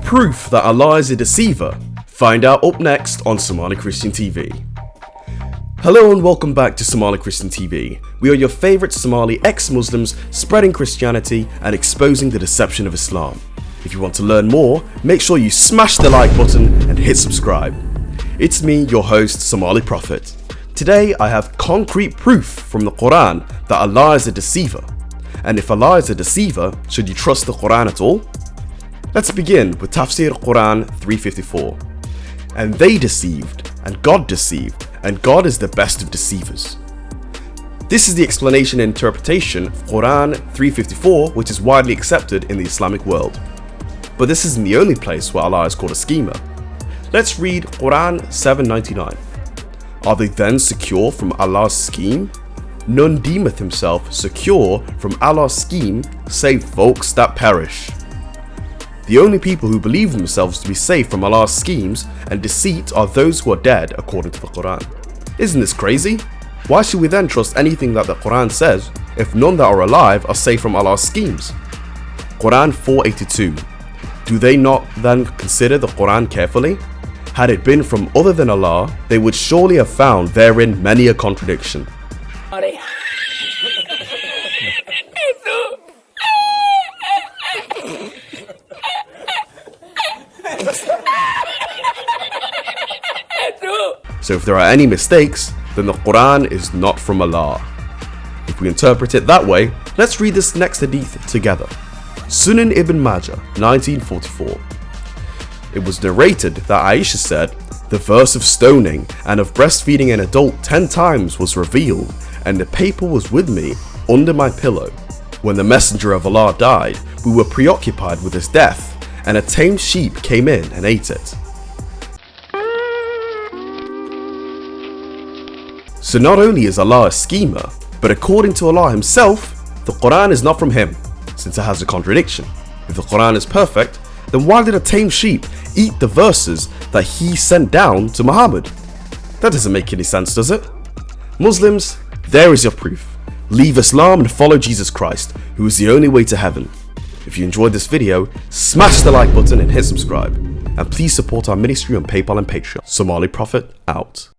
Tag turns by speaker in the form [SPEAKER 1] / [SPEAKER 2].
[SPEAKER 1] Proof that Allah is a deceiver? Find out up next on Somali Christian TV. Hello and welcome back to Somali Christian TV. We are your favourite Somali ex-Muslims spreading Christianity and exposing the deception of Islam. If you want to learn more, make sure you smash the like button and hit subscribe. It's me, your host, Somali Prophet. Today I have concrete proof from the Quran that Allah is a deceiver. And if Allah is a deceiver, should you trust the Quran at all? Let's begin with Tafsir Quran 354. And they deceived, and God deceived, and God is the best of deceivers. This is the explanation and interpretation of Quran 354, which is widely accepted in the Islamic world. But this isn't the only place where Allah is called a schemer. Let's read Quran 799. Are they then secure from Allah's scheme? None deemeth himself secure from Allah's scheme, save folks that perish. The only people who believe themselves to be safe from Allah's schemes and deceit are those who are dead, according to the Quran. Isn't this crazy? Why should we then trust anything that the Quran says if none that are alive are safe from Allah's schemes? Quran 482. Do they not then consider the Quran carefully? Had it been from other than Allah, they would surely have found therein many a contradiction. So if there are any mistakes, then the Quran is not from Allah. If we interpret it that way, let's read this next hadith together. Sunan Ibn Majah, 1944. It was narrated that Aisha said, the verse of stoning and of breastfeeding an adult 10 times was revealed, and the paper was with me under my pillow. When the Messenger of Allah died, we were preoccupied with his death, and a tamed sheep came in and ate it. So not only is Allah a schemer, but according to Allah himself, the Quran is not from him, since it has a contradiction. If the Quran is perfect, then why did a tame sheep eat the verses that he sent down to Muhammad? That doesn't make any sense, does it? Muslims, there is your proof. Leave Islam and follow Jesus Christ, who is the only way to heaven. If you enjoyed this video, smash the like button and hit subscribe. And please support our ministry on PayPal and Patreon. Somali Prophet out.